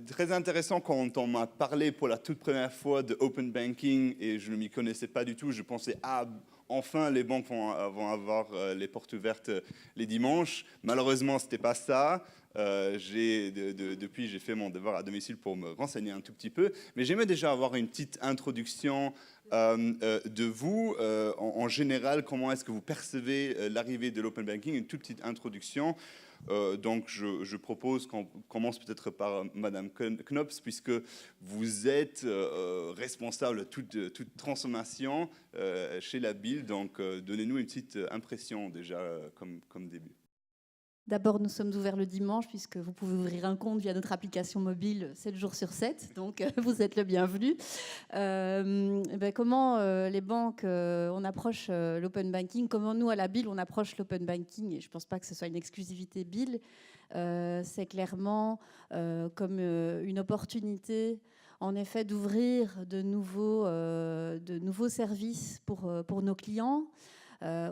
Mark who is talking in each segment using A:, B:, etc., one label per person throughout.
A: très intéressant quand on m'a parlé pour la toute première fois de open banking et je ne m'y connaissais pas du tout. Je pensais, ah, enfin les banques vont avoir les portes ouvertes les dimanches. Malheureusement, ce n'était pas ça. Depuis, j'ai fait mon devoir à domicile pour me renseigner un tout petit peu. Mais j'aimerais déjà avoir une petite introduction de vous. En général, comment est-ce que vous percevez l'arrivée de l'open banking? Une toute petite introduction. Donc, je propose qu'on commence peut-être par Madame Knops, puisque vous êtes responsable de toute transformation chez la BIL. Donc, donnez-nous une petite impression déjà comme début.
B: D'abord, nous sommes ouverts le dimanche puisque vous pouvez ouvrir un compte via notre application mobile 7 jours sur 7. Donc, vous êtes le bienvenu. Comment les banques, on approche l'open banking? Comment nous, à la BIL, on approche l'open banking? Et je ne pense pas que ce soit une exclusivité BIL. C'est clairement comme une opportunité, en effet, d'ouvrir de nouveaux services pour nos clients.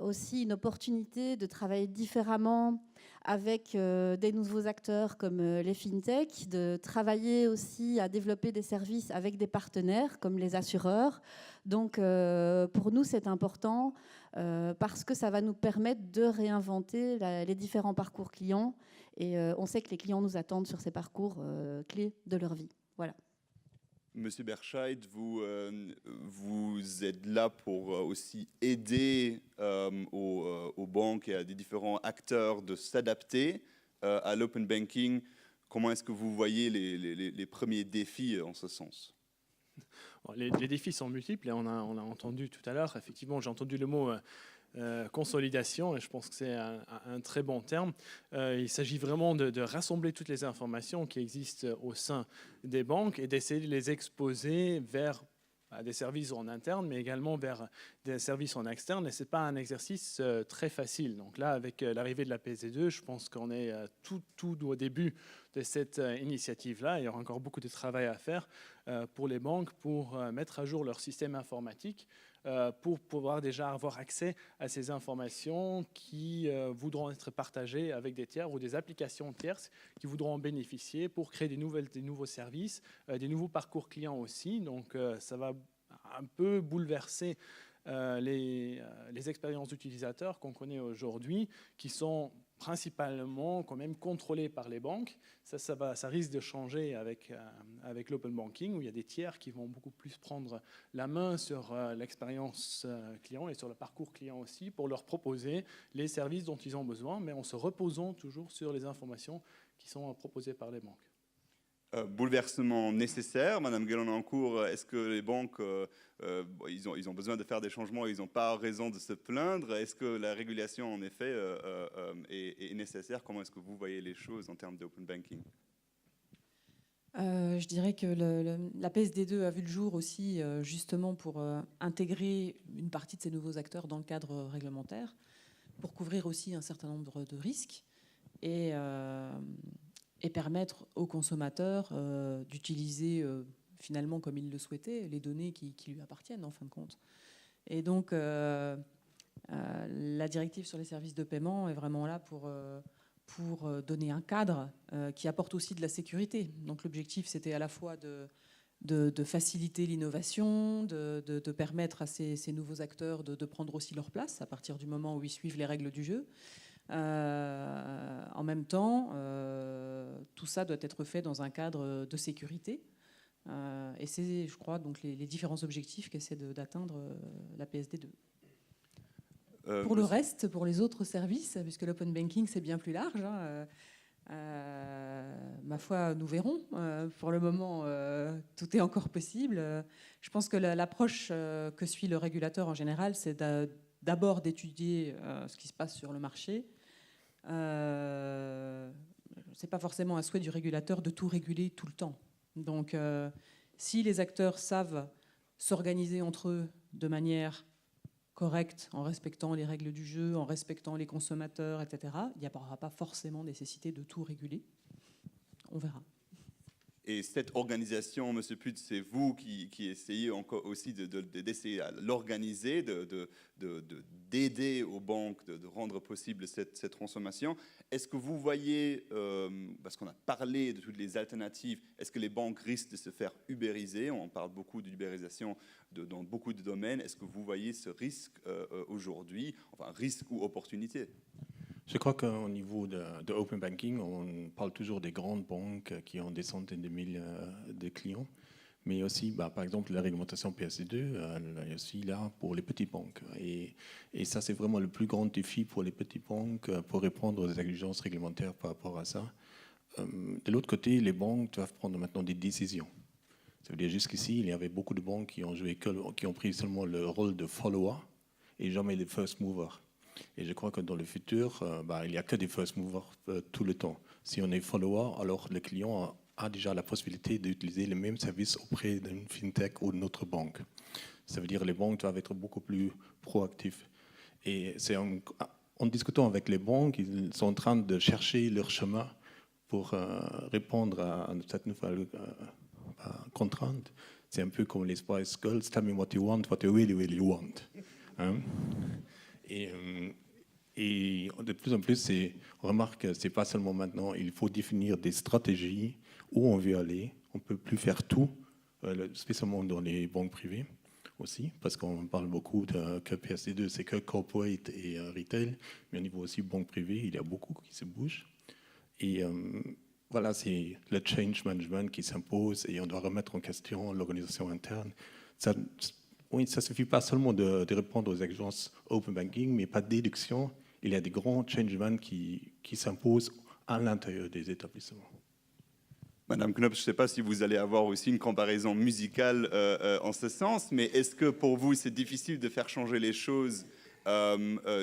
B: Aussi une opportunité de travailler différemment avec des nouveaux acteurs comme les fintech, de travailler aussi à développer des services avec des partenaires comme les assureurs. Donc pour nous, c'est important parce que ça va nous permettre de réinventer les différents parcours clients. Et on sait que les clients nous attendent sur ces parcours clés de leur vie. Voilà.
A: Monsieur Berscheid, vous êtes là pour aussi aider aux banques et à des différents acteurs de s'adapter à l'open banking. Comment est-ce que vous voyez les premiers défis en ce sens?
C: Les défis sont multiples et on a entendu tout à l'heure. Effectivement, j'ai entendu le mot consolidation, et je pense que c'est un très bon terme. Il s'agit vraiment de rassembler toutes les informations qui existent au sein des banques et d'essayer de les exposer vers des services en interne, mais également vers des services en externe. Et ce n'est pas un exercice très facile. Donc là, avec l'arrivée de la PSD2, je pense qu'on est tout au début de cette initiative-là. Il y aura encore beaucoup de travail à faire pour les banques pour mettre à jour leur système informatique, pour pouvoir déjà avoir accès à ces informations qui voudront être partagées avec des tiers ou des applications tierces qui voudront en bénéficier pour créer des nouveaux services, des nouveaux parcours clients aussi. Donc ça va un peu bouleverser les expériences utilisateurs qu'on connaît aujourd'hui, qui sont principalement quand même contrôlées par les banques. Ça risque de changer avec l'open banking, où il y a des tiers qui vont beaucoup plus prendre la main sur l'expérience client et sur le parcours client aussi, pour leur proposer les services dont ils ont besoin, mais en se reposant toujours sur les informations qui sont proposées par les banques.
A: Bouleversement nécessaire. Madame Guélan-Nancourt, est-ce que les banques, ils ont besoin de faire des changements, ils n'ont pas raison de se plaindre? Est-ce que la régulation, en effet, est nécessaire? Comment est-ce que vous voyez les choses en termes d'open banking?
D: Je dirais que la PSD2 a vu le jour aussi justement pour intégrer une partie de ces nouveaux acteurs dans le cadre réglementaire, pour couvrir aussi un certain nombre de risques et permettre aux consommateurs d'utiliser finalement comme ils le souhaitaient les données qui lui appartiennent en fin de compte. Et donc la directive sur les services de paiement est vraiment là pour donner un cadre qui apporte aussi de la sécurité. Donc l'objectif, c'était à la fois de faciliter l'innovation, de permettre à ces nouveaux acteurs de prendre aussi leur place à partir du moment où ils suivent les règles du jeu. En même temps, tout ça doit être fait dans un cadre de sécurité. Et c'est, je crois, donc les différents objectifs qu'essaie d'atteindre la PSD2. Pour le reste, pour les autres services, puisque l'open banking, c'est bien plus large, ma foi, nous verrons. Pour le moment, tout est encore possible. Je pense que l'approche que suit le régulateur en général, c'est d'abord d'étudier ce qui se passe sur le marché. Ce n'est pas forcément un souhait du régulateur de tout réguler tout le temps. Donc, si les acteurs savent s'organiser entre eux de manière correcte, en respectant les règles du jeu, en respectant les consommateurs, etc., il n'y aura pas forcément nécessité de tout réguler. On verra.
A: Et cette organisation, M. Putz, c'est vous qui essayez encore aussi d'essayer à l'organiser, d'aider aux banques, de rendre possible cette transformation. Est-ce que vous voyez, parce qu'on a parlé de toutes les alternatives, est-ce que les banques risquent de se faire ubériser? On parle beaucoup d'ubérisation dans beaucoup de domaines. Est-ce que vous voyez ce risque aujourd'hui, enfin risque ou opportunité?
E: Je crois qu'au niveau de Open Banking, on parle toujours des grandes banques qui ont des centaines de milliers de clients, mais aussi, par exemple, la réglementation PSD2 est aussi là pour les petites banques. Et ça, c'est vraiment le plus grand défi pour les petites banques pour répondre aux exigences réglementaires par rapport à ça. De l'autre côté, les banques doivent prendre maintenant des décisions. Ça veut dire jusqu'ici, il y avait beaucoup de banques qui ont pris seulement le rôle de follower et jamais le first mover. Et je crois que dans le futur, il n'y a que des first movers tout le temps. Si on est follower, alors le client a déjà la possibilité d'utiliser les mêmes services auprès d'une fintech ou d'une autre banque. Ça veut dire que les banques doivent être beaucoup plus proactifs. Et c'est en discutant avec les banques, ils sont en train de chercher leur chemin pour répondre à cette nouvelle contrainte. C'est un peu comme les Spice Girls, tell me what you really, really want. Hein? Et de plus en plus, on remarque que ce n'est pas seulement maintenant, il faut définir des stratégies où on veut aller. On ne peut plus faire tout, spécialement dans les banques privées aussi, parce qu'on parle beaucoup que PSD2, c'est que corporate et retail, mais au niveau aussi banque privée, il y a beaucoup qui se bougent. Et voilà, c'est le change management qui s'impose et on doit remettre en question l'organisation interne. Oui, ça ne suffit pas seulement de répondre aux exigences Open Banking, mais pas de déduction. Il y a des grands changements qui s'imposent à l'intérieur des établissements.
A: Madame Knopp, je ne sais pas si vous allez avoir aussi une comparaison musicale en ce sens, mais est-ce que pour vous, c'est difficile de faire changer les choses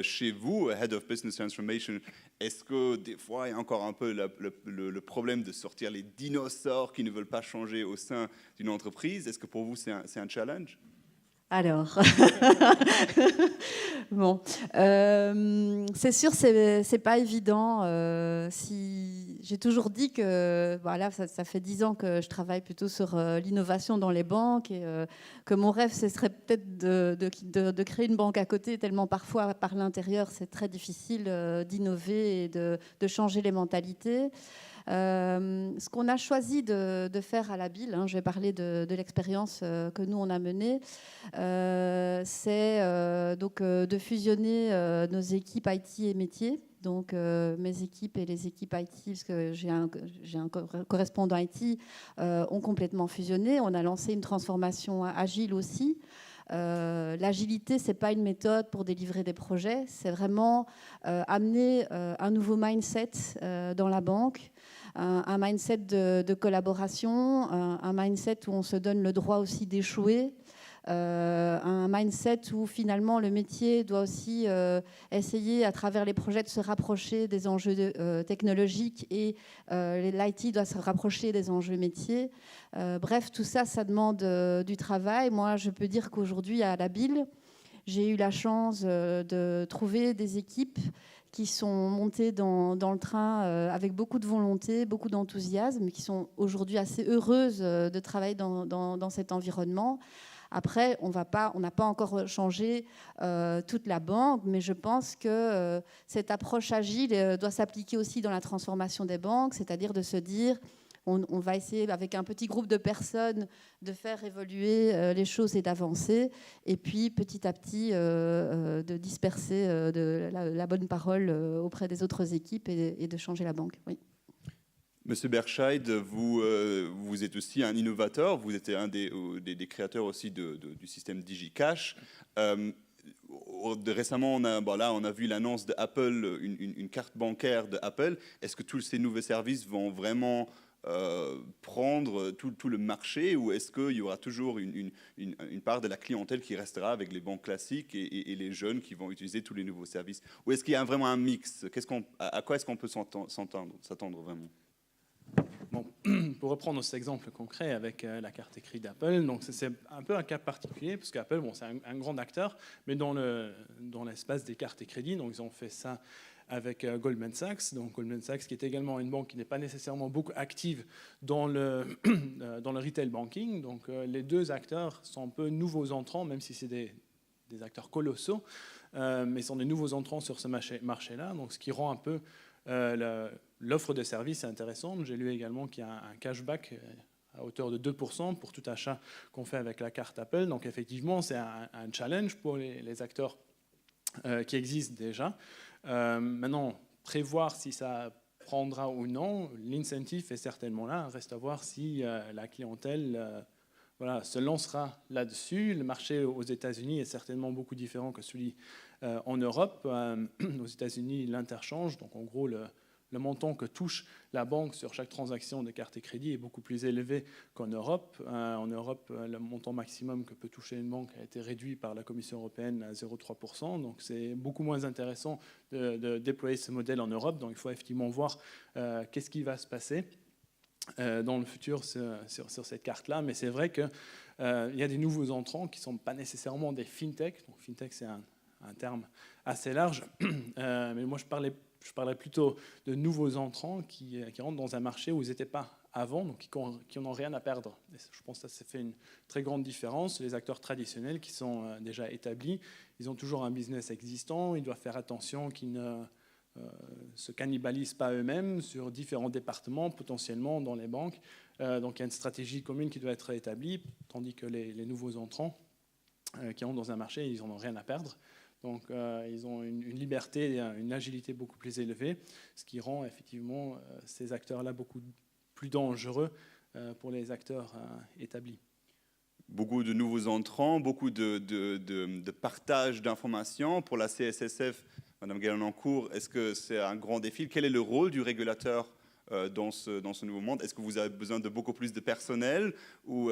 A: chez vous, Head of Business Transformation? Est-ce que des fois, il y a encore un peu le problème de sortir les dinosaures qui ne veulent pas changer au sein d'une entreprise? Est-ce que pour vous, c'est un challenge?
B: Alors, bon, c'est sûr, c'est pas évident. J'ai toujours dit que, voilà, ça fait 10 ans que je travaille plutôt sur l'innovation dans les banques et que mon rêve, ce serait peut-être de créer une banque à côté, tellement parfois par l'intérieur, c'est très difficile d'innover et de changer les mentalités. Ce qu'on a choisi de faire à la BIL, je vais parler de l'expérience que nous on a menée, c'est donc de fusionner nos équipes IT et métiers. Donc mes équipes et les équipes IT, parce que j'ai un correspondant IT, ont complètement fusionné. On a lancé une transformation agile aussi. L'agilité, c'est pas une méthode pour délivrer des projets, c'est vraiment amener un nouveau mindset dans la banque, un mindset de collaboration, un mindset où on se donne le droit aussi d'échouer, un mindset où finalement le métier doit aussi essayer à travers les projets de se rapprocher des enjeux technologiques et l'IT doit se rapprocher des enjeux métiers. Bref, tout ça, ça demande du travail. Moi, je peux dire qu'aujourd'hui, à la BIL, j'ai eu la chance de trouver des équipes qui sont montées dans le train avec beaucoup de volonté, beaucoup d'enthousiasme, qui sont aujourd'hui assez heureuses de travailler dans cet environnement. Après, on n'a pas encore changé toute la banque, mais je pense que cette approche agile doit s'appliquer aussi dans la transformation des banques, c'est-à-dire de se dire on va essayer avec un petit groupe de personnes de faire évoluer les choses et d'avancer, et puis petit à petit de disperser la bonne parole auprès des autres équipes et de changer la banque. Oui.
A: Monsieur Berscheid, vous êtes aussi un innovateur, vous êtes un des créateurs aussi du système DigiCash. Récemment, on a vu l'annonce d'Apple, une carte bancaire d'Apple. Est-ce que tous ces nouveaux services vont vraiment prendre tout le marché, ou est-ce qu'il y aura toujours une part de la clientèle qui restera avec les banques classiques et les jeunes qui vont utiliser tous les nouveaux services? Ou est-ce qu'il y a vraiment un mix? À quoi est-ce qu'on peut s'attendre vraiment?
C: Bon, pour reprendre cet exemple concret avec la carte écrite d'Apple, donc c'est un peu un cas particulier, parce qu'Apple, bon, c'est un grand acteur, mais dans l'espace des cartes et crédits, donc ils ont fait ça avec Goldman Sachs. Donc Goldman Sachs qui est également une banque qui n'est pas nécessairement beaucoup active dans le, dans le retail banking. Donc les deux acteurs sont un peu nouveaux entrants, même si c'est des acteurs colossaux, mais sont des nouveaux entrants sur ce marché-là. Donc ce qui rend un peu l'offre de services intéressante. J'ai lu également qu'il y a un cashback à hauteur de 2% pour tout achat qu'on fait avec la carte Apple. Donc effectivement, c'est un challenge pour les acteurs qui existent déjà. Maintenant, prévoir si ça prendra ou non, l'incentive est certainement là. Reste à voir si la clientèle se lancera là-dessus. Le marché aux États-Unis est certainement beaucoup différent que celui en Europe. Aux États-Unis, l'interchange, donc en gros le montant que touche la banque sur chaque transaction de carte et crédit est beaucoup plus élevé qu'en Europe. En Europe, le montant maximum que peut toucher une banque a été réduit par la Commission européenne à 0,3%. Donc c'est beaucoup moins intéressant de déployer ce modèle en Europe. Donc il faut effectivement voir qu'est-ce qui va se passer dans le futur sur cette carte-là. Mais c'est vrai qu'il y a des nouveaux entrants qui ne sont pas nécessairement des fintech. Donc fintech, c'est un terme assez large. Mais moi, je parlais plutôt de nouveaux entrants qui rentrent dans un marché où ils n'étaient pas avant, donc qui n'ont rien à perdre. Et je pense que ça fait une très grande différence. Les acteurs traditionnels qui sont déjà établis, ils ont toujours un business existant, ils doivent faire attention qu'ils ne se cannibalisent pas eux-mêmes sur différents départements, potentiellement dans les banques. Donc il y a une stratégie commune qui doit être établie, tandis que les nouveaux entrants qui rentrent dans un marché, ils n'en ont rien à perdre. Donc ils ont une liberté, une agilité beaucoup plus élevée, ce qui rend effectivement ces acteurs-là beaucoup plus dangereux pour les acteurs établis.
A: Beaucoup de nouveaux entrants, beaucoup de partage d'informations. Pour la CSSF, Madame Gallon-Court, est-ce que c'est un grand défi? Quel est le rôle du régulateur dans ce nouveau monde? Est-ce que vous avez besoin de beaucoup plus de personnel? Ou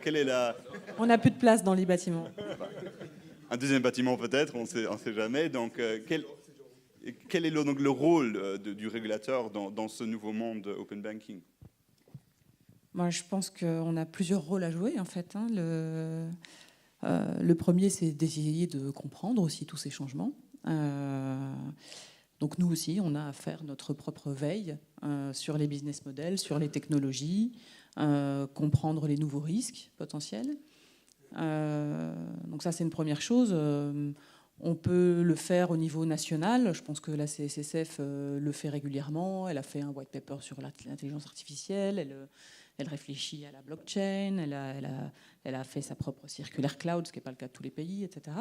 A: quelle est la...
D: On n'a plus de place dans les bâtiments.
A: Un deuxième bâtiment peut-être, on ne sait jamais. Donc, quel est donc le rôle du régulateur dans ce nouveau monde open banking?
D: Moi, je pense qu'on a plusieurs rôles à jouer, en fait. Le premier, c'est d'essayer de comprendre aussi tous ces changements. Donc nous aussi, on a à faire notre propre veille sur les business models, sur les technologies, comprendre les nouveaux risques potentiels. Donc ça, c'est une première chose. On peut le faire au niveau national. Je pense que la CSSF le fait régulièrement. Elle a fait un white paper sur l'intelligence artificielle. Elle réfléchit à la blockchain. Elle a fait sa propre circulaire cloud, ce qui n'est pas le cas de tous les pays, etc.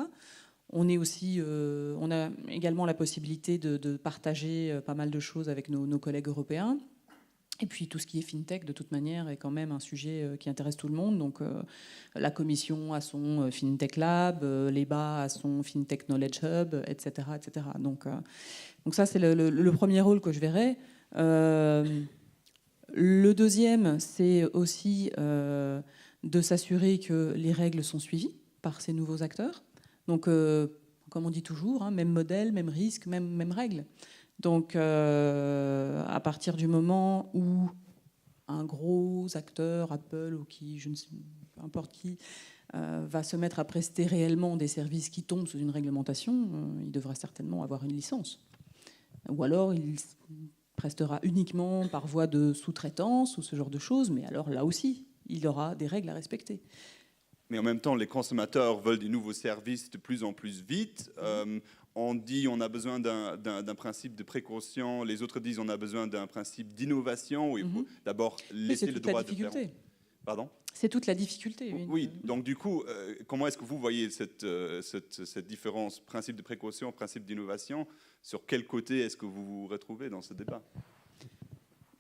D: On a également la possibilité de partager pas mal de choses avec nos collègues européens. Et puis tout ce qui est fintech, de toute manière, est quand même un sujet qui intéresse tout le monde. Donc la Commission a son FinTech Lab, l'EBA a son FinTech Knowledge Hub, etc. etc. Donc ça, c'est le premier rôle que je verrai. Le deuxième, c'est aussi de s'assurer que les règles sont suivies par ces nouveaux acteurs. Donc, comme on dit toujours, même modèle, même risque, même règle. Donc, à partir du moment où un gros acteur, Apple ou je ne sais, peu importe qui, va se mettre à prester réellement des services qui tombent sous une réglementation, il devrait certainement avoir une licence. Ou alors, il prestera uniquement par voie de sous-traitance ou ce genre de choses, mais alors là aussi, il aura des règles à respecter.
A: Mais en même temps, les consommateurs veulent des nouveaux services de plus en plus vite. On dit on a besoin d'un principe de précaution, les autres disent on a besoin d'un principe d'innovation, où il faut d'abord laisser le droit de faire. Pardon ?
D: C'est toute la difficulté.
A: Oui, donc du coup, comment est-ce que vous voyez cette différence, principe de précaution, principe d'innovation? Sur quel côté est-ce que vous vous retrouvez dans ce débat?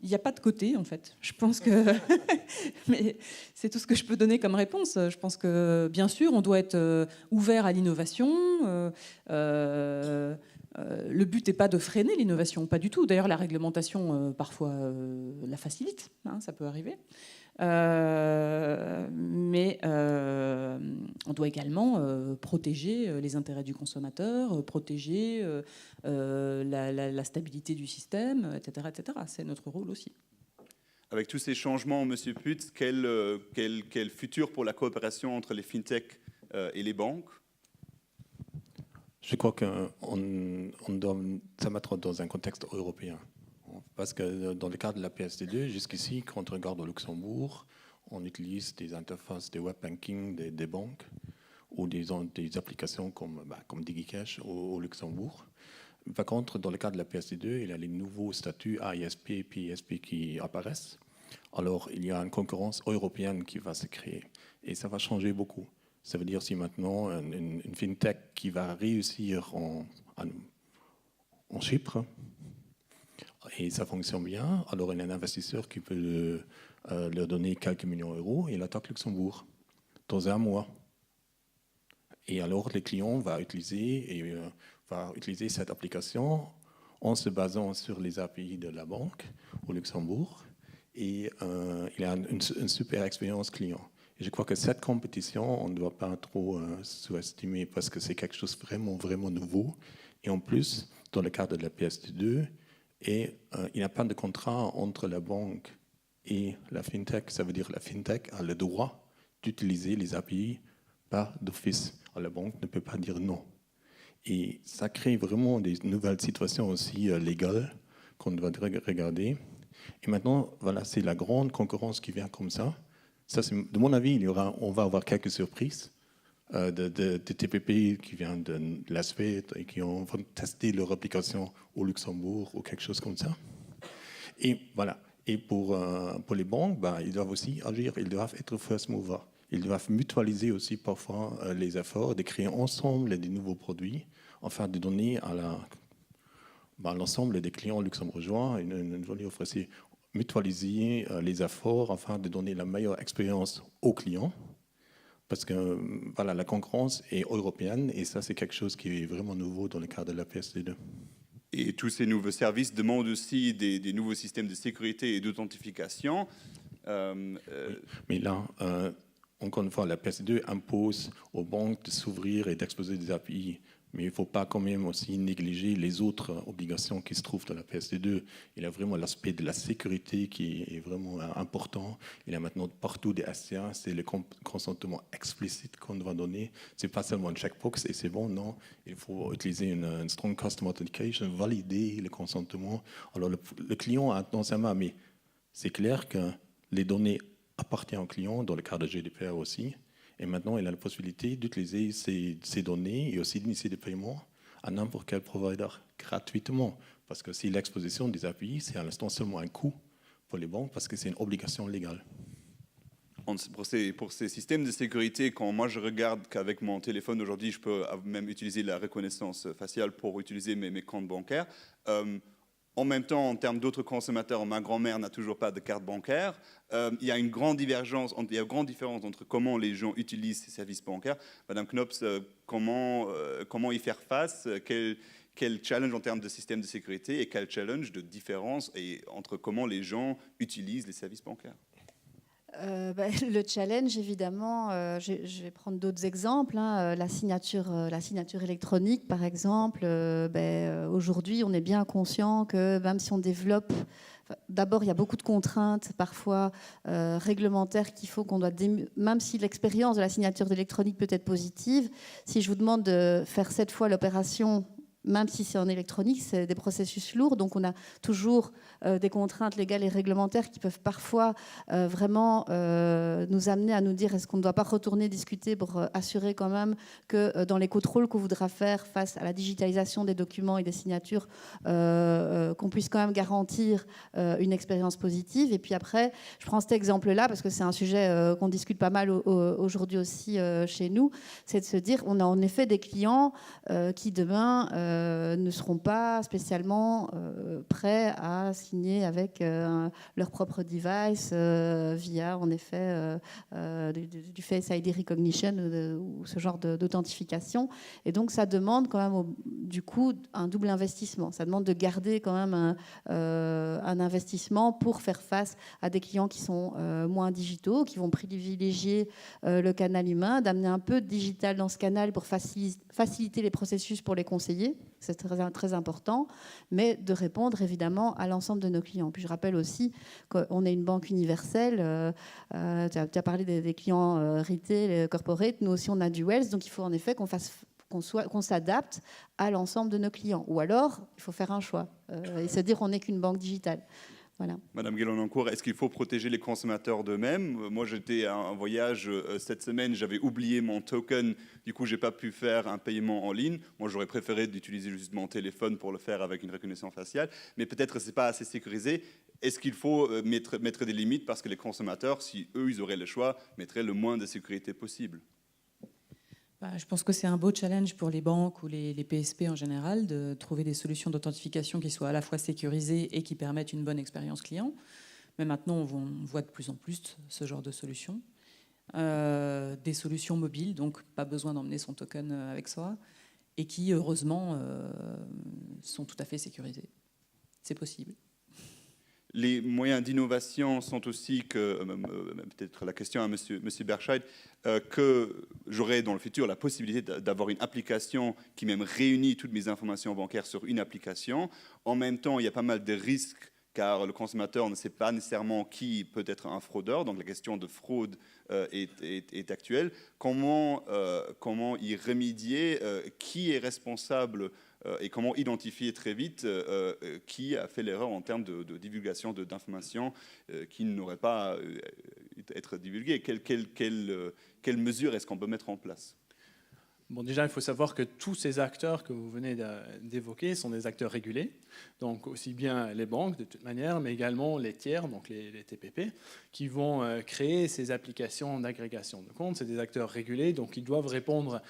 D: Il n'y a pas de côté, en fait. Je pense que... Mais c'est tout ce que je peux donner comme réponse. Je pense que, bien sûr, on doit être ouvert à l'innovation. Le but n'est pas de freiner l'innovation, pas du tout. D'ailleurs, la réglementation, parfois, la facilite. Ça peut arriver. Mais on doit également protéger les intérêts du consommateur, protéger la stabilité du système, etc., etc. C'est notre rôle aussi.
A: Avec tous ces changements, M. Putz, quel futur pour la coopération entre les fintechs et les banques?
E: Je crois qu'on doit se mettre dans un contexte européen. Parce que dans le cadre de la PSD2, jusqu'ici, quand on regarde au Luxembourg, on utilise des interfaces de web banking des banques ou des applications comme DigiCash au Luxembourg. Par contre, dans le cadre de la PSD2, il y a les nouveaux statuts AISP et PISP qui apparaissent. Alors, il y a une concurrence européenne qui va se créer. Et ça va changer beaucoup. Ça veut dire si maintenant, une fintech qui va réussir en Chypre, et ça fonctionne bien, alors il y a un investisseur qui peut leur donner quelques millions d'euros et il attaque Luxembourg dans un mois. Et alors, les clients vont utiliser cette application en se basant sur les API de la banque au Luxembourg. Et il a une super expérience client. Et je crois que cette compétition, on ne doit pas trop sous-estimer parce que c'est quelque chose de vraiment, vraiment nouveau. Et en plus, dans le cadre de la PSD2, il n'y a pas de contrat entre la banque et la fintech. Ça veut dire que la fintech a le droit d'utiliser les API par d'office. La banque ne peut pas dire non. Et ça crée vraiment des nouvelles situations aussi légales qu'on doit regarder. Et maintenant, voilà, c'est la grande concurrence qui vient comme ça. Ça, de mon avis, on va avoir quelques surprises de TPP qui viennent de la Suède et qui vont tester leur application au Luxembourg ou quelque chose comme ça. Et voilà. Et pour les banques, ils doivent aussi agir. Ils doivent être first mover. Ils doivent mutualiser aussi parfois les efforts de créer ensemble des nouveaux produits, afin de donner à l'ensemble des clients luxembourgeois une jolie offre. C'est mutualiser les efforts afin de donner la meilleure expérience aux clients. Parce que voilà, la concurrence est européenne et ça, c'est quelque chose qui est vraiment nouveau dans le cadre de la PSD2.
A: Et tous ces nouveaux services demandent aussi des nouveaux systèmes de sécurité et d'authentification.
E: Oui. Mais là, encore une fois, la PSD2 impose aux banques de s'ouvrir et d'exposer des API. Mais il ne faut pas quand même aussi négliger les autres obligations qui se trouvent dans la PSD2. Il y a vraiment l'aspect de la sécurité qui est vraiment important. Il y a maintenant partout des SCA, c'est le consentement explicite qu'on doit donner. Ce n'est pas seulement un checkbox et c'est bon, non. Il faut utiliser une strong custom authentication, valider le consentement. Alors le client a dans sa main, mais c'est clair que les données appartiennent au client, dans le cadre de GDPR aussi. Et maintenant, il a la possibilité d'utiliser ces données et aussi d'initier des paiements à n'importe quel provider gratuitement. Parce que si l'exposition des API, c'est à l'instant seulement un coût pour les banques, parce que c'est une obligation légale.
A: Pour ces systèmes de sécurité, quand moi je regarde qu'avec mon téléphone aujourd'hui, je peux même utiliser la reconnaissance faciale pour utiliser mes comptes bancaires. En même temps, en termes d'autres consommateurs, ma grand-mère n'a toujours pas de carte bancaire. Il y a une grande différence entre comment les gens utilisent ces services bancaires. Madame Knops, comment y faire face? Quel challenge en termes de système de sécurité et quel challenge de différence entre comment les gens utilisent les services bancaires?
B: Le challenge, évidemment, je vais prendre d'autres exemples. La signature électronique, par exemple. Aujourd'hui, on est bien conscient que même si on développe... D'abord, il y a beaucoup de contraintes, parfois réglementaires, qu'il faut qu'on doit... Même si l'expérience de la signature électronique peut être positive, si je vous demande de faire 7 fois l'opération... Même si c'est en électronique, c'est des processus lourds. Donc, on a toujours des contraintes légales et réglementaires qui peuvent parfois vraiment nous amener à nous dire est-ce qu'on ne doit pas retourner discuter pour assurer quand même que dans les contrôles qu'on voudra faire face à la digitalisation des documents et des signatures, qu'on puisse quand même garantir une expérience positive. Et puis après, je prends cet exemple-là parce que c'est un sujet qu'on discute pas mal aujourd'hui aussi chez nous, c'est de se dire on a en effet des clients qui demain... ne seront pas spécialement prêts à signer avec leur propre device via, en effet, du Face ID Recognition ou ce genre d'authentification. Et donc, ça demande quand même, du coup, un double investissement. Ça demande de garder quand même un investissement pour faire face à des clients qui sont moins digitaux, qui vont privilégier le canal humain, d'amener un peu de digital dans ce canal pour faciliter les processus pour les conseillers. C'est très, très important, mais de répondre évidemment à l'ensemble de nos clients. Puis je rappelle aussi qu'on est une banque universelle. Tu as parlé des clients retail, corporate. Nous aussi, on a du wealth. Donc il faut en effet qu'on qu'on s'adapte à l'ensemble de nos clients. Ou alors, il faut faire un choix et se dire on n'est qu'une banque digitale. Voilà.
A: Madame Guélan-Lancourt, est-ce qu'il faut protéger les consommateurs d'eux-mêmes? Moi, j'étais à un voyage cette semaine, j'avais oublié mon token, du coup, j'ai pas pu faire un paiement en ligne. Moi, j'aurais préféré d'utiliser juste mon téléphone pour le faire avec une reconnaissance faciale, mais peut-être c'est pas assez sécurisé. Est-ce qu'il faut mettre des limites parce que les consommateurs, si eux, ils auraient le choix, mettraient le moins de sécurité possible?
D: Je pense que c'est un beau challenge pour les banques ou les PSP en général de trouver des solutions d'authentification qui soient à la fois sécurisées et qui permettent une bonne expérience client. Mais maintenant, on voit de plus en plus ce genre de solutions. Des solutions mobiles, donc pas besoin d'emmener son token avec soi, et qui, heureusement, sont tout à fait sécurisées. C'est possible.
A: Les moyens d'innovation sont aussi que, peut-être la question à Monsieur Berscheid, que j'aurai dans le futur la possibilité d'avoir une application qui même réunit toutes mes informations bancaires sur une application. En même temps, il y a pas mal de risques car le consommateur ne sait pas nécessairement qui peut être un fraudeur. Donc la question de fraude est actuelle. Comment y remédier? Qui est responsable et comment identifier très vite qui a fait l'erreur en termes de divulgation d'informations qui n'auraient pas être divulguées? Quelles mesures est-ce qu'on peut mettre en place?
C: Bon, déjà, il faut savoir que tous ces acteurs que vous venez d'évoquer sont des acteurs régulés, donc aussi bien les banques de toute manière, mais également les tiers, donc les TPP, qui vont créer ces applications d'agrégation de comptes. C'est des acteurs régulés, donc ils doivent répondre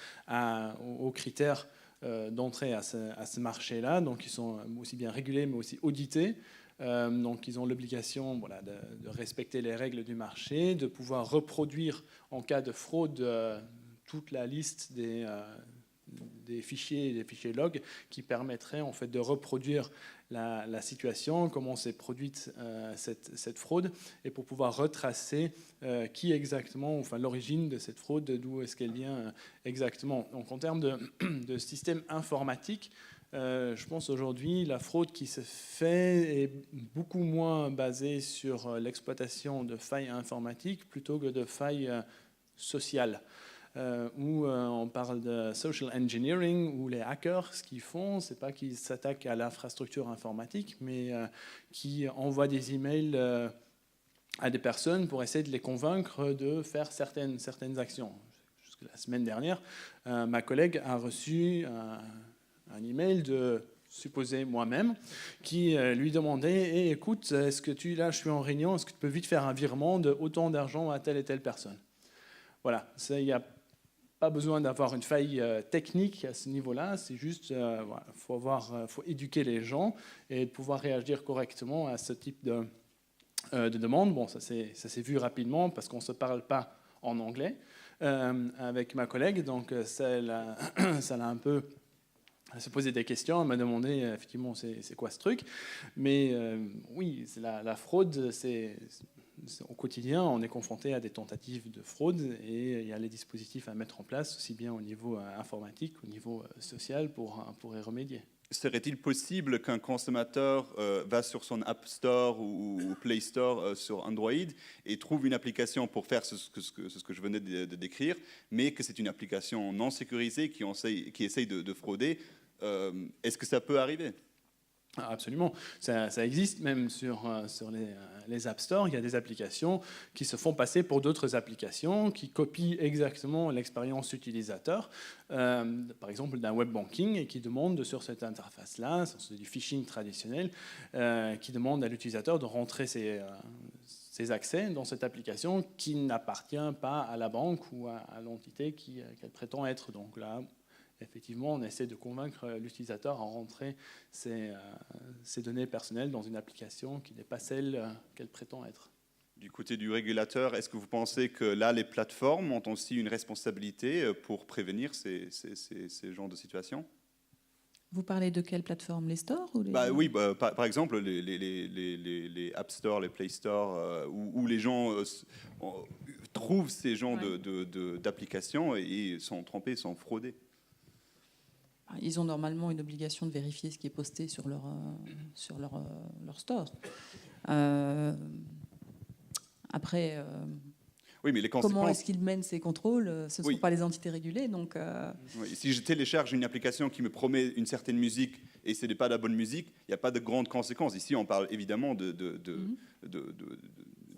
C: aux critères d'entrée à ce marché-là. Donc ils sont aussi bien régulés, mais aussi audités. Donc ils ont l'obligation de respecter les règles du marché, de pouvoir reproduire en cas de fraude toute la liste des fichiers log qui permettraient en fait de reproduire la situation, comment s'est produite cette fraude, et pour pouvoir retracer qui exactement, enfin l'origine de cette fraude, d'où est-ce qu'elle vient exactement. Donc en termes de système informatique, je pense aujourd'hui la fraude qui se fait est beaucoup moins basée sur l'exploitation de failles informatiques plutôt que de failles sociales. Où on parle de social engineering, où les hackers, ce qu'ils font, c'est pas qu'ils s'attaquent à l'infrastructure informatique, mais qui envoient des emails à des personnes pour essayer de les convaincre de faire certaines actions. Jusque la semaine dernière, ma collègue a reçu un email de supposé moi-même, qui lui demandait écoute, est-ce que là je suis en réunion, est-ce que tu peux vite faire un virement de autant d'argent à telle et telle personne? Voilà, il y a pas besoin d'avoir une faille technique à ce niveau-là, c'est juste faut éduquer les gens et pouvoir réagir correctement à ce type de demande. Bon, ça s'est vu rapidement parce qu'on ne se parle pas en anglais avec ma collègue, donc ça l'a un peu... Elle se posait des questions, elle m'a demandé effectivement c'est quoi ce truc. Mais oui, la fraude, au quotidien, on est confronté à des tentatives de fraude et il y a les dispositifs à mettre en place, aussi bien au niveau informatique, au niveau social, pour y remédier.
A: Serait-il possible qu'un consommateur va sur son App Store ou Play Store sur Android et trouve une application pour faire ce que je venais de décrire, mais que c'est une application non sécurisée qui essaye de frauder? Est-ce que ça peut arriver?
C: Absolument. Ça existe même sur les App Store. Il y a des applications qui se font passer pour d'autres applications, qui copient exactement l'expérience utilisateur, par exemple d'un web banking, et qui demandent sur cette interface-là, c'est du phishing traditionnel, qui demande à l'utilisateur de rentrer ses accès dans cette application qui n'appartient pas à la banque ou à l'entité qu'elle prétend être. Donc là, effectivement, on essaie de convaincre l'utilisateur à rentrer ses données personnelles dans une application qui n'est pas celle qu'elle prétend être.
A: Du côté du régulateur, est-ce que vous pensez que là, les plateformes ont aussi une responsabilité pour prévenir ces genres de situations?
D: Vous parlez de quelle plateforme? Les stores ou les...
A: Oui, par exemple, les App Store, les Play Store, où les gens trouvent ces genres d'applications et sont trompés, sont fraudés.
D: Ils ont normalement une obligation de vérifier ce qui est posté sur leur store. Après...
A: Oui, mais les
D: Comment
A: conséquences...
D: est-ce qu'il mène ses contrôles? Ce ne
A: Oui.
D: sont pas les entités régulées. Donc,
A: Oui, si je télécharge une application qui me promet une certaine musique et ce n'est pas la bonne musique, il n'y a pas de grandes conséquences. Ici, on parle évidemment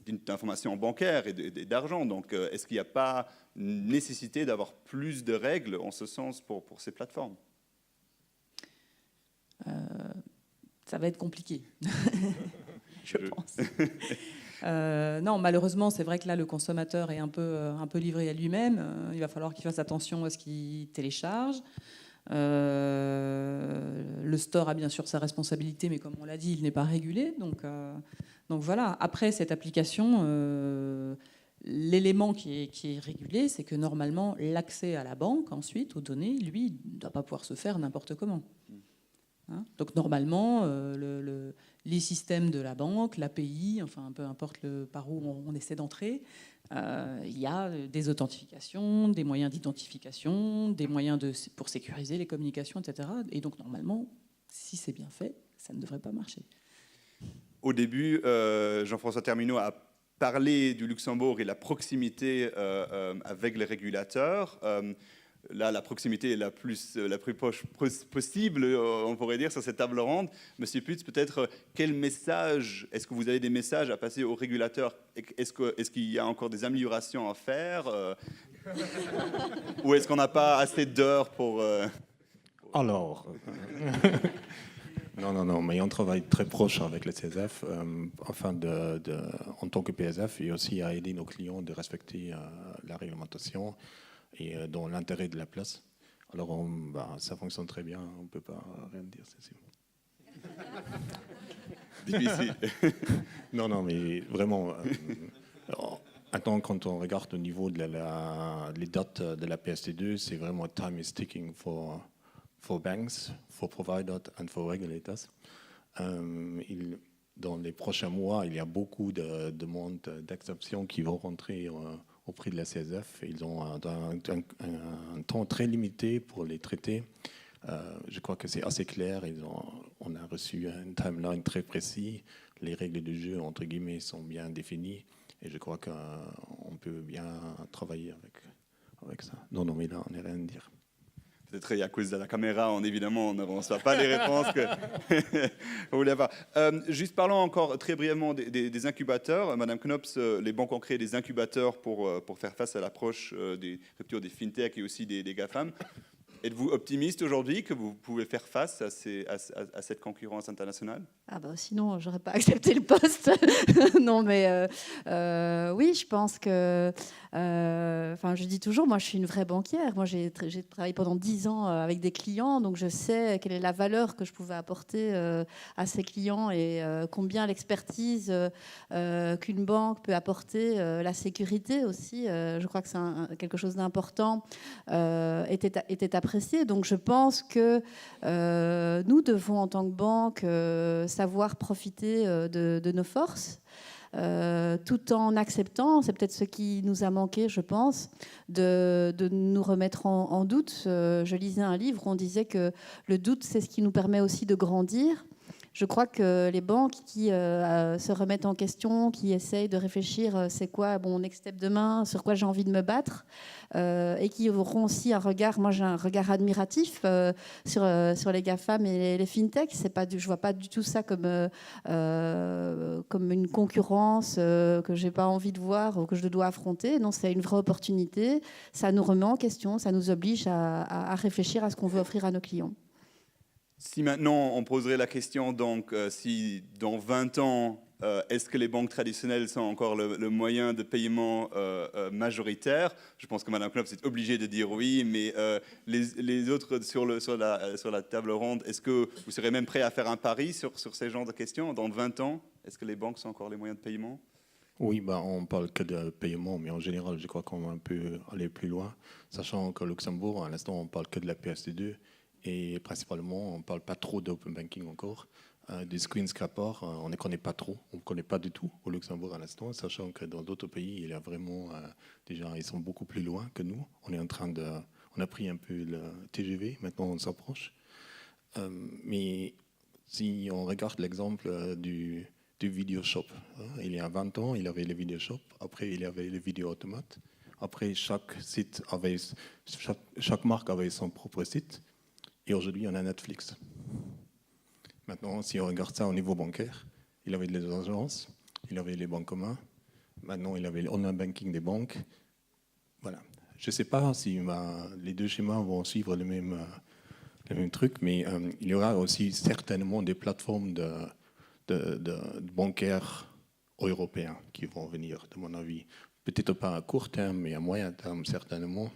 A: d'informations bancaires et d'argent. Donc, est-ce qu'il n'y a pas nécessité d'avoir plus de règles en ce sens pour ces plateformes?
D: ça va être compliqué, je pense. Non, malheureusement, c'est vrai que là, le consommateur est un peu livré à lui-même. Il va falloir qu'il fasse attention à ce qu'il télécharge. Le store a bien sûr sa responsabilité, mais comme on l'a dit, il n'est pas régulé. Donc voilà. Après cette application, l'élément qui est régulé, c'est que normalement, l'accès à la banque, ensuite, aux données, lui, ne doit pas pouvoir se faire n'importe comment. Hein, donc normalement, les systèmes de la banque, l'API, enfin peu importe par où on essaie d'entrer, il y a des authentifications, des moyens d'identification, des moyens pour sécuriser les communications, etc. Et donc normalement, si c'est bien fait, ça ne devrait pas marcher.
A: Au début, Jean-François Terminaux a parlé du Luxembourg et la proximité avec les régulateurs. Là, la proximité est la plus proche possible, on pourrait dire, sur cette table ronde. Monsieur Putz, peut-être, quel message, est-ce que vous avez des messages à passer aux régulateurs? Est-ce qu'il y a encore des améliorations à faire ou est-ce qu'on n'a pas assez d'heures pour...
E: Alors, non, mais on travaille très proche avec le CSF afin en tant que PSF et aussi à aider nos clients de respecter la réglementation et dans l'intérêt de la place. Alors, ça fonctionne très bien, on ne peut pas rien dire, c'est sûr.
A: Difficile.
E: Non, mais vraiment, maintenant, quand on regarde au niveau de les dates de la PSD2, c'est vraiment time is ticking for banks, for providers and for regulators. Dans les prochains mois, il y a beaucoup de demandes d'exception qui vont rentrer auprès de la CSF. Ils ont un temps très limité pour les traiter. Je crois que c'est assez clair. On a reçu une timeline très précise. Les règles du jeu, entre guillemets, sont bien définies. Et je crois qu'on peut bien travailler avec ça. Non, mais là, on n'a rien à dire.
A: Peut-être à cause de la caméra, évidemment, on n'avance pas les réponses que vous voulez avoir. Juste parlons encore très brièvement des incubateurs. Madame Knops, les banques ont créé des incubateurs pour faire face à l'approche des ruptures des fintech et aussi des GAFAM. Êtes-vous optimiste aujourd'hui que vous pouvez faire face à cette concurrence internationale?
B: Sinon, j'aurais pas accepté le poste. Non, mais oui, je pense que... je dis toujours, moi, je suis une vraie banquière. Moi, j'ai travaillé pendant 10 ans avec des clients, donc je sais quelle est la valeur que je pouvais apporter à ces clients et combien l'expertise qu'une banque peut apporter, la sécurité aussi, je crois que c'est quelque chose d'important, était apprécié. Donc, je pense que nous devons, en tant que banque, savoir profiter de nos forces, tout en acceptant, c'est peut-être ce qui nous a manqué, je pense, de nous remettre en doute. Je lisais un livre où on disait que le doute, c'est ce qui nous permet aussi de grandir. Je crois que les banques qui se remettent en question, qui essayent de réfléchir, c'est quoi mon next step demain, sur quoi j'ai envie de me battre, et qui auront aussi un regard, moi j'ai un regard admiratif sur les GAFAM et les FinTech. Je ne vois pas du tout ça comme une concurrence que je n'ai pas envie de voir ou que je dois affronter. Non, c'est une vraie opportunité. Ça nous remet en question, ça nous oblige à réfléchir à ce qu'on veut offrir à nos clients.
A: Si maintenant on poserait la question, donc, si dans 20 ans, est-ce que les banques traditionnelles sont encore le moyen de paiement majoritaire? Je pense que Mme Knops est obligée de dire oui, mais les autres sur la table ronde, est-ce que vous serez même prêt à faire un pari sur ces genres de questions? Dans 20 ans, est-ce que les banques sont encore les moyens de paiement?
E: Oui, on parle que de paiement, mais en général, je crois qu'on va un peu aller plus loin, sachant qu'au Luxembourg, à l'instant, on parle que de la PSD2. Et principalement, on ne parle pas trop d'open banking encore. Des screen scrapers, on ne connaît pas trop. On ne connaît pas du tout au Luxembourg à l'instant, sachant que dans d'autres pays, il y a vraiment... déjà, ils sont beaucoup plus loin que nous. On a pris un peu le TGV, maintenant on s'approche. Mais si on regarde l'exemple du du vidéo shop. Il y a 20 ans, il y avait les vidéo shops. Après, il y avait les vidéos automates. Après, chaque marque avait son propre site. Et aujourd'hui, on a Netflix. Maintenant, si on regarde ça au niveau bancaire, il avait les agences, il avait les banques communs. Maintenant, il avait l'online banking des banques. Voilà. Je ne sais pas si les deux schémas vont suivre le même truc, mais il y aura aussi certainement des plateformes de bancaires européens qui vont venir, de mon avis. Peut-être pas à court terme, mais à moyen terme, certainement.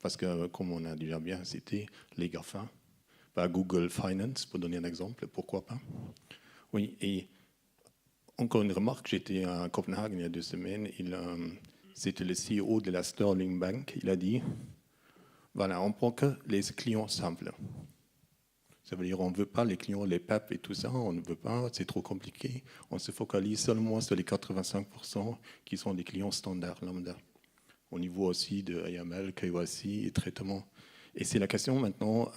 E: Parce que, comme on a déjà bien cité, les GAFA, Google Finance, pour donner un exemple, pourquoi pas. Oui, et encore une remarque, j'étais à Copenhague il y a 2 semaines, c'était le CEO de la Sterling Bank, il a dit, voilà, on prend que les clients simples. Ça veut dire on ne veut pas les clients, les PEP et tout ça, on ne veut pas, c'est trop compliqué. On se focalise seulement sur les 85% qui sont des clients standards, lambda. Au niveau aussi de AML, KYC et traitement. Et c'est la question maintenant,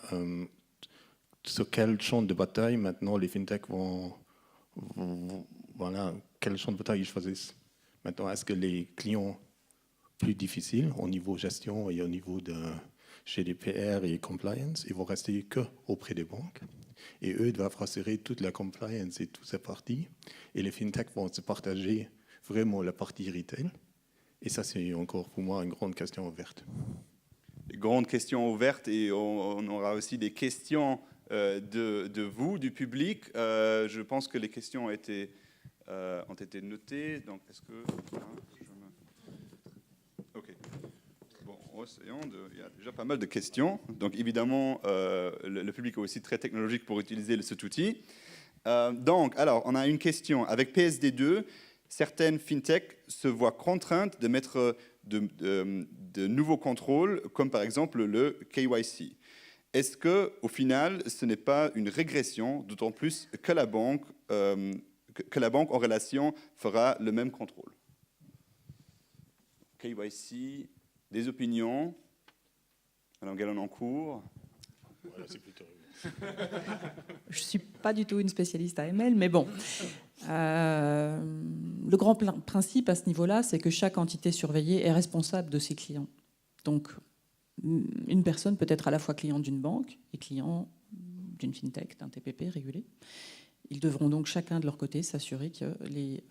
E: sur quel champ de bataille maintenant les fintechs vont voilà, quel champ de bataille ils choisissent. Maintenant, est-ce que les clients plus difficiles au niveau gestion et au niveau de GDPR et compliance, ils vont rester que auprès des banques. Et eux doivent rassurer toute la compliance et toute cette partie. Et les fintechs vont se partager vraiment la partie retail. Et ça, c'est encore pour moi une grande question ouverte.
A: Grande question ouverte, et on aura aussi des questions de vous, du public. Je pense que les questions ont été notées. Donc, est-ce que... OK. Il y a déjà pas mal de questions. Donc, évidemment, le public est aussi très technologique pour utiliser cet outil. Alors, on a une question. Avec PSD2, certaines fintechs se voient contraintes de mettre de nouveaux contrôles, comme par exemple le KYC. Est-ce qu'au final, ce n'est pas une régression, d'autant plus que la banque en relation fera le même contrôle? KYC, des opinions. Madame Gallon-en-Court.
E: Voilà, c'est plutôt...
D: Je ne suis pas du tout une spécialiste AML, mais bon. Le grand principe à ce niveau-là, c'est que chaque entité surveillée est responsable de ses clients. Donc, une personne peut être à la fois client d'une banque et client d'une fintech, d'un TPP régulé. Ils devront donc chacun de leur côté s'assurer que les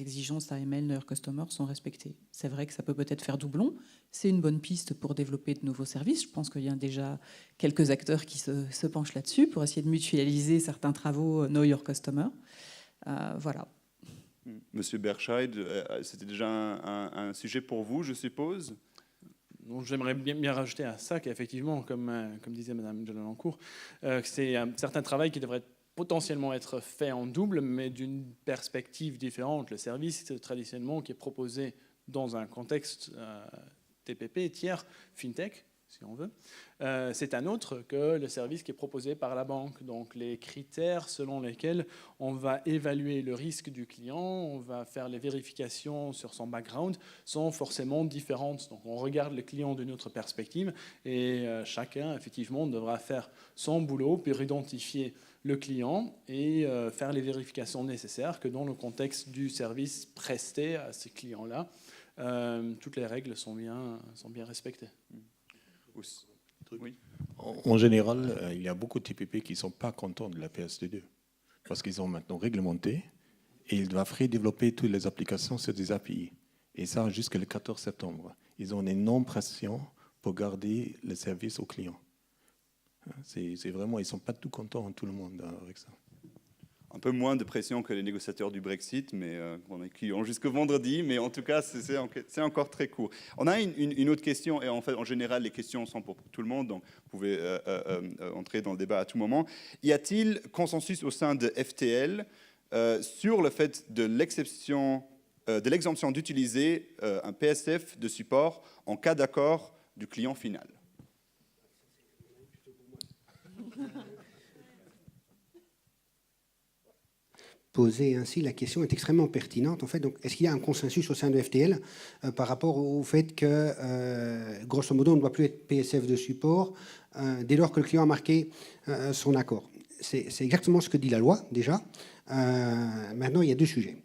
D: exigences AML Know Your Customer sont respectées. C'est vrai que ça peut peut-être faire doublon. C'est une bonne piste pour développer de nouveaux services. Je pense qu'il y a déjà quelques acteurs qui se penchent là-dessus pour essayer de mutualiser certains travaux Know Your Customer. Voilà.
A: Monsieur Berscheid, c'était déjà un sujet pour vous, je suppose?
C: Donc, j'aimerais bien rajouter à ça qu'effectivement, comme disait Mme Gallon-en-Court, c'est un certain travail qui devrait potentiellement être fait en double, mais d'une perspective différente. Le service traditionnellement qui est proposé dans un contexte TPP, tiers, fintech, si on veut, c'est un autre que le service qui est proposé par la banque. Donc les critères selon lesquels on va évaluer le risque du client, on va faire les vérifications sur son background, sont forcément différentes. Donc on regarde le client d'une autre perspective et chacun, effectivement, devra faire son boulot pour identifier le client et faire les vérifications nécessaires que dans le contexte du service presté à ces clients-là, toutes les règles sont bien respectées.
A: Oui.
E: En général, il y a beaucoup de TPP qui ne sont pas contents de la PSD2 parce qu'ils ont maintenant réglementé et ils doivent redévelopper toutes les applications sur des API. Et ça jusqu'au 14 septembre. Ils ont une énorme pression pour garder le service aux clients. C'est vraiment, ils ne sont pas tout contents, tout le monde, avec ça.
A: Un peu moins de pression que les négociateurs du Brexit, mais qui ont jusqu'au vendredi, mais en tout cas, c'est encore très court. On a une autre question, et en fait, en général, les questions sont pour tout le monde, donc vous pouvez entrer dans le débat à tout moment. Y a-t-il consensus au sein de FTL sur le fait de l'exemption d'utiliser un PSF de support en cas d'accord du client final?
F: Poser ainsi, la question est extrêmement pertinente. En fait, donc, est-ce qu'il y a un consensus au sein de FTL par rapport au fait que, grosso modo, on ne doit plus être PSF de support dès lors que le client a marqué son accord? c'est exactement ce que dit la loi, déjà. Maintenant, il y a deux sujets.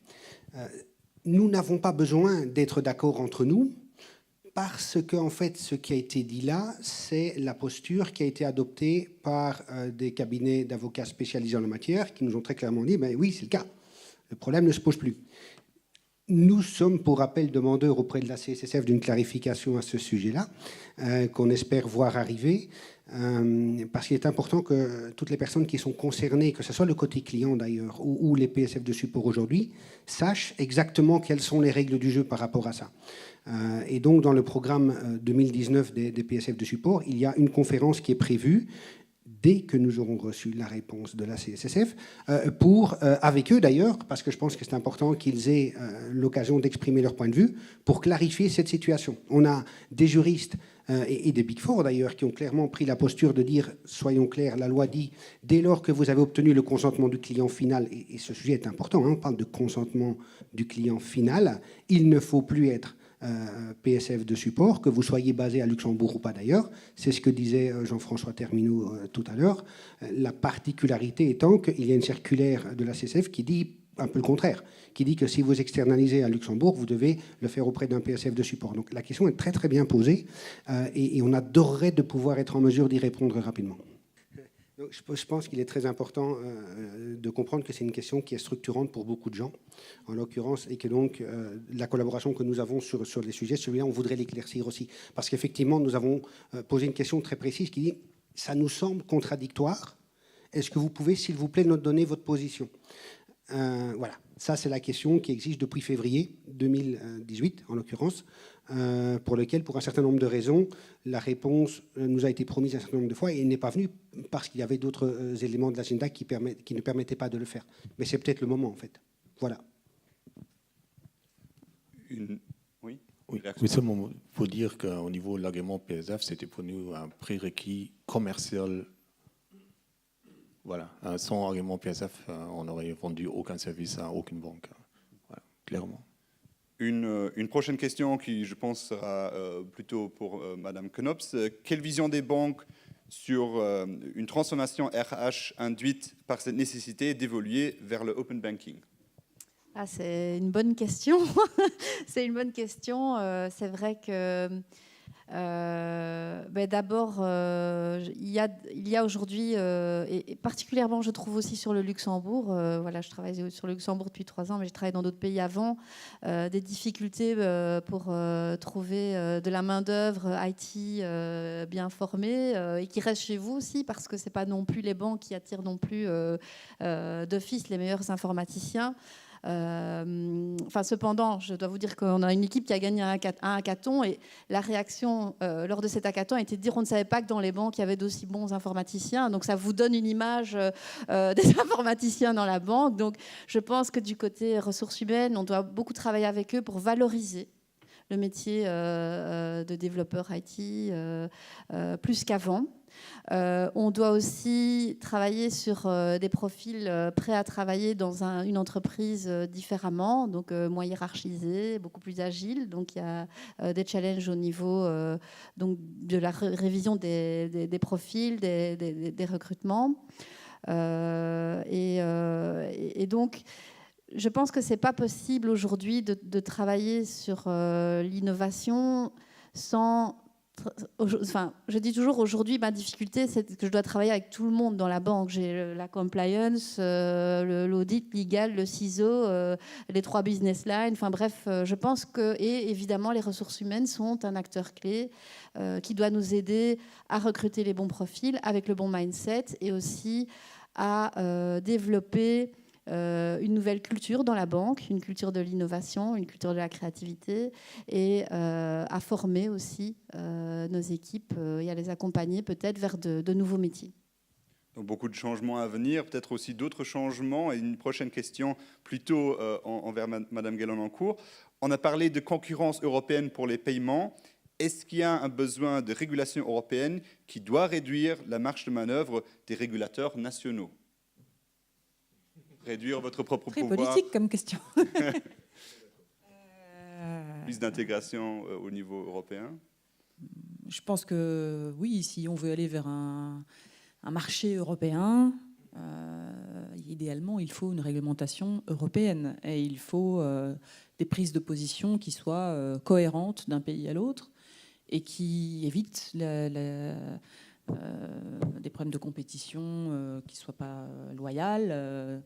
F: Nous n'avons pas besoin d'être d'accord entre nous, parce que, en fait, ce qui a été dit là, c'est la posture qui a été adoptée par des cabinets d'avocats spécialisés en la matière, qui nous ont très clairement dit, ben oui, c'est le cas. Le problème ne se pose plus. Nous sommes, pour rappel, demandeurs auprès de la CSSF d'une clarification à ce sujet-là, qu'on espère voir arriver, parce qu'il est important que toutes les personnes qui sont concernées, que ce soit le côté client d'ailleurs, ou les PSF de support aujourd'hui, sachent exactement quelles sont les règles du jeu par rapport à ça. Et donc, dans le programme 2019 des PSF de support, il y a une conférence qui est prévue dès que nous aurons reçu la réponse de la CSSF, avec eux d'ailleurs, parce que je pense que c'est important qu'ils aient l'occasion d'exprimer leur point de vue, pour clarifier cette situation. On a des juristes et des Big Four d'ailleurs, qui ont clairement pris la posture de dire, soyons clairs, la loi dit, dès lors que vous avez obtenu le consentement du client final, et ce sujet est important, hein, on parle de consentement du client final, il ne faut plus être PSF de support, que vous soyez basé à Luxembourg ou pas d'ailleurs. C'est ce que disait Jean-François Terminaux tout à l'heure. La particularité étant qu'il y a une circulaire de la CSF qui dit un peu le contraire, qui dit que si vous externalisez à Luxembourg, vous devez le faire auprès d'un PSF de support. Donc la question est très très bien posée et on adorerait de pouvoir être en mesure d'y répondre rapidement. Donc, je pense qu'il est très important de comprendre que c'est une question qui est structurante pour beaucoup de gens, en l'occurrence, et que donc la collaboration que nous avons sur les sujets, celui-là, on voudrait l'éclaircir aussi. Parce qu'effectivement, nous avons posé une question très précise qui dit « ça nous semble contradictoire, est-ce que vous pouvez, s'il vous plaît, nous donner votre position ?» Voilà, ça c'est la question qui existe depuis février 2018, en l'occurrence, pour lequel, pour un certain nombre de raisons, la réponse nous a été promise un certain nombre de fois et n'est pas venue parce qu'il y avait d'autres éléments de l'agenda qui ne permettaient pas de le faire. Mais c'est peut-être le moment, en fait. Voilà.
E: Oui, seulement il faut dire qu'au niveau de l'agrément PSF, c'était pour nous un prérequis commercial. Voilà, sans agrément PSF, on n'aurait vendu aucun service à aucune banque. Voilà, clairement.
A: Une prochaine question qui, je pense, sera plutôt pour Madame Knops. Quelle vision des banques sur une transformation RH induite par cette nécessité d'évoluer vers le open banking?
B: Ah, c'est une bonne question. C'est une bonne question. C'est vrai que d'abord, il y a aujourd'hui, et particulièrement je trouve aussi sur le Luxembourg, voilà, je travaille sur le Luxembourg depuis 3 ans, mais j'ai travaillé dans d'autres pays avant, des difficultés pour trouver de la main-d'œuvre IT bien formée et qui reste chez vous aussi, parce que ce n'est pas non plus les banques qui attirent non plus d'office les meilleurs informaticiens. Cependant, je dois vous dire qu'on a une équipe qui a gagné un hackathon et la réaction lors de cet hackathon a été de dire on ne savait pas que dans les banques il y avait d'aussi bons informaticiens. Donc ça vous donne une image des informaticiens dans la banque. Donc je pense que du côté ressources humaines, on doit beaucoup travailler avec eux pour valoriser le métier de développeur IT plus qu'avant. On doit aussi travailler sur des profils prêts à travailler dans une entreprise différemment, donc moins hiérarchisée, beaucoup plus agile. Donc il y a des challenges au niveau donc de la révision des profils, des recrutements. Et donc, je pense que ce n'est pas possible aujourd'hui de travailler sur l'innovation sans... Enfin, je dis toujours aujourd'hui, ma difficulté, c'est que je dois travailler avec tout le monde dans la banque. J'ai la compliance, l'audit légal, le CISO, les 3 business lines. Enfin bref, je pense que, et évidemment, les ressources humaines sont un acteur clé qui doit nous aider à recruter les bons profils avec le bon mindset et aussi à développer une nouvelle culture dans la banque, une culture de l'innovation, une culture de la créativité et à former aussi nos équipes et à les accompagner peut-être vers de nouveaux métiers.
A: Donc beaucoup de changements à venir, peut-être aussi d'autres changements. Et une prochaine question plutôt envers Madame Gallon-Ancourt. On a parlé de concurrence européenne pour les paiements. Est-ce qu'il y a un besoin de régulation européenne qui doit réduire la marge de manœuvre des régulateurs nationaux ? Réduire votre propre
D: Très
A: pouvoir.
D: politique comme question.
A: Plus d'intégration au niveau européen.
D: Je pense que oui, si on veut aller vers un marché européen, idéalement, il faut une réglementation européenne et il faut des prises de position qui soient cohérentes d'un pays à l'autre et qui évitent des problèmes de compétition qui ne soient pas loyales.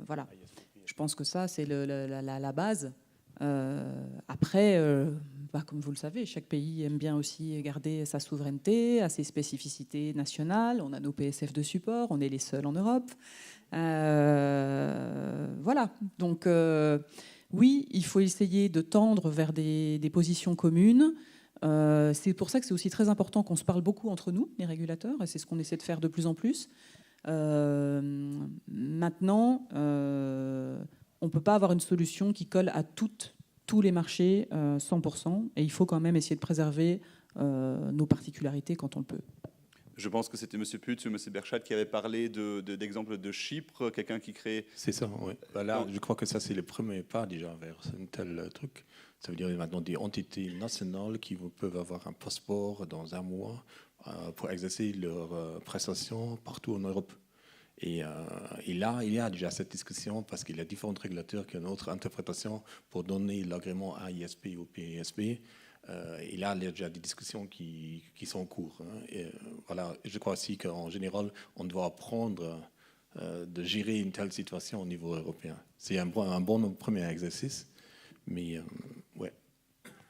D: Voilà. Je pense que ça, c'est la base. Après, comme vous le savez, chaque pays aime bien aussi garder sa souveraineté, à ses spécificités nationales. On a nos PSF de support, on est les seuls en Europe. Voilà. Donc, oui, il faut essayer de tendre vers des positions communes. C'est pour ça que c'est aussi très important qu'on se parle beaucoup entre nous, les régulateurs, et c'est ce qu'on essaie de faire de plus en plus. Maintenant, on ne peut pas avoir une solution qui colle à tous les marchés 100%, et il faut quand même essayer de préserver nos particularités quand on le peut.
A: Je pense que c'était M. Putz ou M. Berchat qui avait parlé d'exemple de Chypre, quelqu'un qui crée...
E: C'est ça, oui. Là, je crois que ça, c'est le premier pas déjà vers un tel truc. Ça veut dire maintenant des entités nationales qui peuvent avoir un passeport dans un mois pour exercer leurs prestations partout en Europe. Et là, il y a déjà cette discussion parce qu'il y a différents régulateurs qui ont une autre interprétation pour donner l'agrément AISP ou PISP. Et là, il y a déjà des discussions qui sont en cours. Et voilà, je crois aussi qu'en général, on doit apprendre de gérer une telle situation au niveau européen. C'est un bon premier exercice, mais ouais.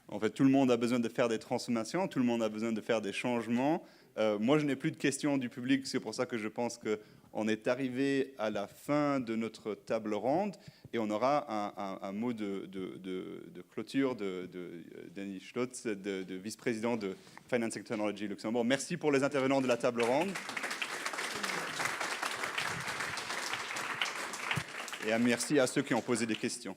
A: En fait, tout le monde a besoin de faire des transformations, tout le monde a besoin de faire des changements. Moi, je n'ai plus de questions du public, c'est pour ça que je pense qu'on est arrivé à la fin de notre table ronde et on aura un mot de clôture de Denis Schlotz, de vice-président de Finance Technology Luxembourg. Merci pour les intervenants de la table ronde. Et merci à ceux qui ont posé des questions.